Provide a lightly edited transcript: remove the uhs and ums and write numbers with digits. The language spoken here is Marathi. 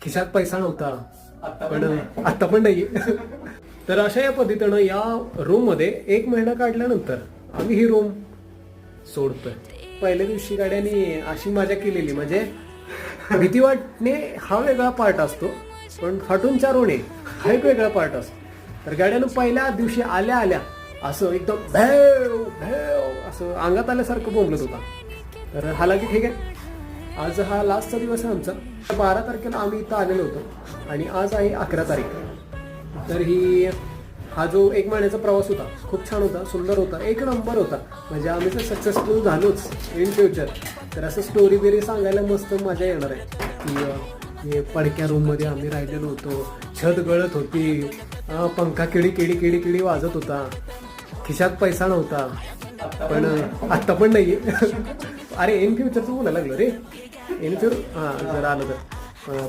खिशात पैसा नव्हता, पण आता पण नाही. तर अशा या पद्धतीनं या रूम मध्ये 1 महिना काढल्यानंतर आम्ही ही रूम सोडतोय. पहिल्या दिवशी गाड्यांनी अशी मजा केलेली, म्हणजे भीती वाटणे हा वेगळा पार्ट असतो, पण फाटून चार होणे हा एक वेगळा पार्ट असतो. तर गाड्यानं पहिल्या दिवशी आल्या आल्या असं एकदम भैव भैव असं अंगात आल्यासारखं बोंबलत होता. तर हालाकी ठीक आहे, आज हा लास्टचा दिवस आहे आमचा. 12 तारखेला आम्ही इथं आलेलो होतो आणि आज आहे 11 तारीख. तर हा जो 1 महिन्याचा प्रवास होता खूप छान होता, सुंदर होता, 1 नंबर होता. म्हणजे आम्ही तर सक्सेसफुल झालोच इन फ्युचर. तर असं स्टोरी बिरी सांगायला मस्त मजा येणार आहे की हे पडक्या रूममध्ये आम्ही राहिलेलो होतो, छत गळत होती, पंखा किडी किडी किडी किडी वाजत होता, खिशात पैसा नव्हता, पण आत्ता पण नाही आहे. अरे इन फ्युचरचं बोलायला लागलो रे, इन फ्युचर हां जर आलं तर